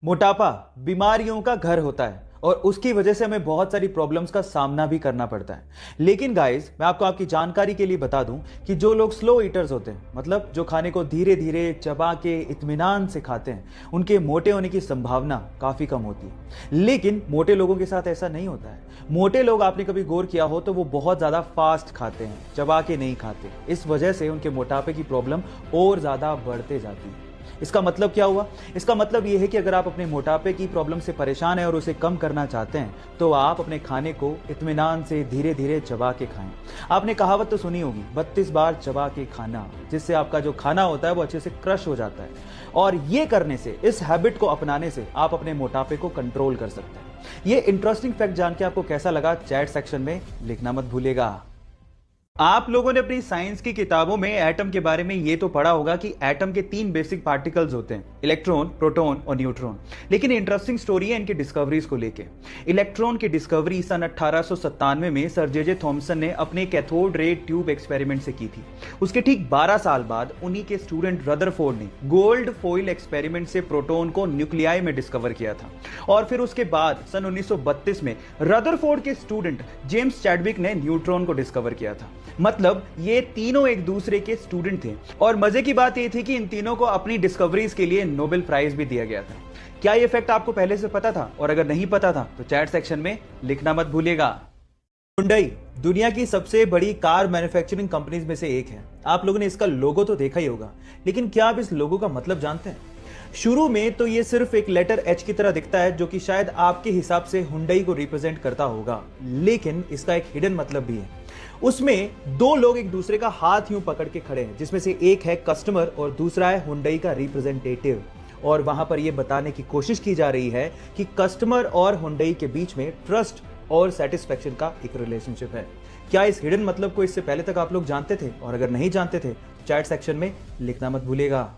मोटापा बीमारियों का घर होता है और उसकी वजह से हमें बहुत सारी प्रॉब्लम्स का सामना भी करना पड़ता है। लेकिन गाइस, मैं आपको आपकी जानकारी के लिए बता दूं कि जो लोग स्लो ईटर्स होते हैं, मतलब जो खाने को धीरे धीरे चबा के इत्मीनान से खाते हैं, उनके मोटे होने की संभावना काफ़ी कम होती है। लेकिन मोटे लोगों के साथ ऐसा नहीं होता है। मोटे लोग, आपने कभी गौर किया हो तो वो बहुत ज़्यादा फास्ट खाते हैं, चबा के नहीं खाते। इस वजह से उनके मोटापे की प्रॉब्लम और ज़्यादा बढ़ते जाती है। इसका मतलब क्या हुआ? इसका मतलब यह है कि अगर आप अपने मोटापे की प्रॉब्लम से परेशान हैं और उसे कम करना चाहते हैं तो आप अपने खाने को इत्मीनान से धीरे धीरे चबा के खाएं। आपने कहावत तो सुनी होगी, 32 बार चबा के खाना, जिससे आपका जो खाना होता है वो अच्छे से क्रश हो जाता है। और ये करने से, इस हैबिट को अपनाने से आप अपने मोटापे को कंट्रोल कर सकते हैं। ये इंटरेस्टिंग फैक्ट जान के आपको कैसा लगा, चैट सेक्शन में लिखना मत भूलिएगा। आप लोगों ने अपनी साइंस की किताबों में एटम के बारे में ये तो पढ़ा होगा कि एटम के 3 बेसिक पार्टिकल्स होते हैं, इलेक्ट्रॉन, प्रोटॉन और न्यूट्रॉन। लेकिन इंटरेस्टिंग स्टोरी है इनकी डिस्कवरीज को लेके। इलेक्ट्रॉन की डिस्कवरी सन 1897 में सर जे थॉमसन ने अपने कैथोड रे ट्यूब एक्सपेरिमेंट से की थी। उसके ठीक 12 साल बाद उन्हीं के स्टूडेंट रदरफोर्ड ने गोल्ड फॉइल एक्सपेरिमेंट से प्रोटॉन को न्यूक्लियाई में डिस्कवर किया था। और फिर उसके बाद सन 1932 में रदरफोर्ड के स्टूडेंट जेम्स चैडविक ने न्यूट्रॉन को डिस्कवर किया था। मतलब ये तीनों एक दूसरे के स्टूडेंट थे। और मजे की बात ये थी कि इन तीनों को अपनी डिस्कवरीज के लिए नोबेल प्राइज भी दिया गया था। क्या ये फैक्ट आपको पहले से पता था? और अगर नहीं पता था तो चैट सेक्शन में लिखना मत भूलिएगा। हुंडई दुनिया की सबसे बड़ी कार मैन्युफैक्चरिंग कंपनीज में से एक है। आप लोगों ने इसका लोगो तो देखा ही होगा, लेकिन क्या आप इस लोगो का मतलब जानते हैं? शुरू में तो ये सिर्फ एक लेटर एच की तरह दिखता है, जो कि शायद आपके हिसाब से हुंडई को रिप्रेजेंट करता होगा, लेकिन इसका एक हिडन मतलब भी है। उसमें 2 लोग एक दूसरे का हाथ यूं पकड़ के खड़े हैं, जिसमें से एक है कस्टमर और दूसरा है हुंडई का रिप्रेजेंटेटिव। और वहां पर यह बताने की कोशिश की जा रही है कि कस्टमर और हुंडई के बीच में ट्रस्ट और सेटिस्फेक्शन का एक रिलेशनशिप है। क्या इस हिडन मतलब को इससे पहले तक आप लोग जानते थे? और अगर नहीं जानते थे तो चैट सेक्शन में लिखना मत भूलिएगा।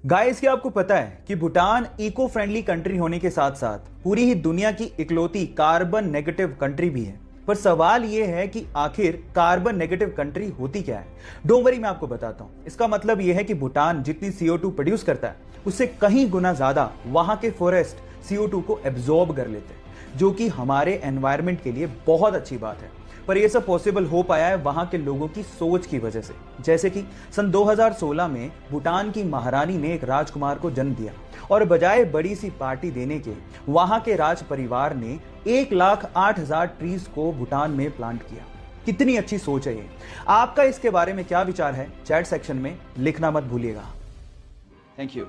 गाइस, क्या आपको पता है कि भूटान इको फ्रेंडली कंट्री होने के साथ साथ पूरी ही दुनिया की इकलौती कार्बन नेगेटिव कंट्री भी है? पर सवाल यह है कि आखिर कार्बन नेगेटिव कंट्री होती क्या है? डोंट वरी, मैं आपको बताता हूं। इसका मतलब यह है कि भूटान जितनी CO2 प्रोड्यूस करता है, उससे कहीं गुना ज्यादा वहां के फॉरेस्ट CO2 को एब्जॉर्ब कर लेते हैं, जो कि हमारे एनवायरमेंट के लिए बहुत अच्छी बात है। पर यह सब पॉसिबल हो पाया है वहां के लोगों की सोच की वजह से। जैसे कि सन 2016 में भूटान की महारानी ने एक राजकुमार को जन्म दिया और बजाय बड़ी सी पार्टी देने के, वहां के राज परिवार ने 1,08,000 ट्रीज को भूटान में प्लांट किया। कितनी अच्छी सोच है ये। आपका इसके बारे में क्या विचार है? चैट सेक्शन में लिखना मत भूलिएगा। Thank you.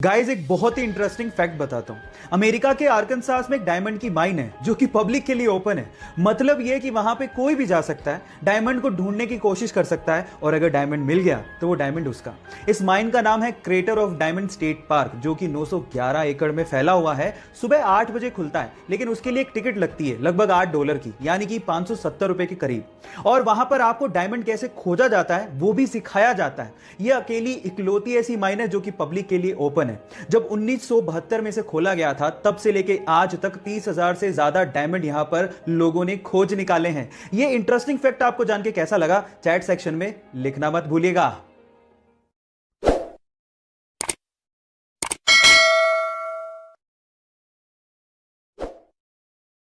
गाइस, एक बहुत ही इंटरेस्टिंग फैक्ट बताता हूं। अमेरिका के आर्कनसास में एक डायमंड की माइन है, जो कि पब्लिक के लिए ओपन है। मतलब यह कि वहां पे कोई भी जा सकता है, डायमंड को ढूंढने की कोशिश कर सकता है, और अगर डायमंड मिल गया तो वो डायमंड उसका। इस माइन का नाम है crater of diamond state park, जो कि 911 एकड़ में फैला हुआ है। सुबह 8 बजे खुलता है, लेकिन उसके लिए एक टिकट लगती है लगभग $8 की, यानी कि 570 रुपए के करीब। और वहां पर आपको डायमंड कैसे खोजा जाता है वो भी सिखाया जाता है। यह अकेली इकलौती ऐसी माइन है जो कि पब्लिक के लिए ओपन है। जब 1972 में से खोला गया था, तब से लेके आज तक 30,000 से ज्यादा डायमंड यहां पर लोगों ने खोज निकाले हैं। यह इंटरेस्टिंग फैक्ट आपको जान के कैसा लगा? चैट सेक्शन में लिखना मत भूलिएगा।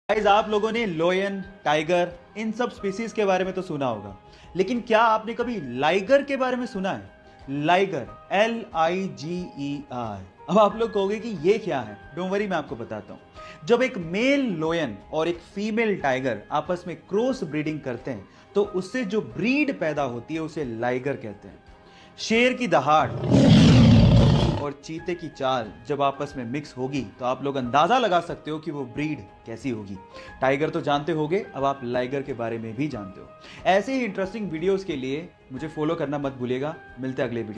गाइस, आप लोगों ने लोयन, टाइगर, इन सब स्पीसीज के बारे में तो सुना होगा, लेकिन क्या आपने कभी लाइगर के बारे में सुना है? Liger, LIGER। अब आप लोग कहोगे कि ये क्या है? डोंट वरी, मैं आपको बताता हूं। जब एक मेल लोयन और एक फीमेल टाइगर आपस में क्रॉस ब्रीडिंग करते हैं, तो उससे जो ब्रीड पैदा होती है उसे लाइगर कहते हैं। शेर की दहाड़ और चीते की चाल जब आपस में मिक्स होगी तो आप लोग अंदाजा लगा सकते हो कि वो ब्रीड कैसी होगी। टाइगर तो जानते होगे, अब आप लाइगर के बारे में भी जानते हो। ऐसे ही इंटरेस्टिंग वीडियोस के लिए मुझे फॉलो करना मत भूलिएगा। मिलते हैं अगले वीडियो।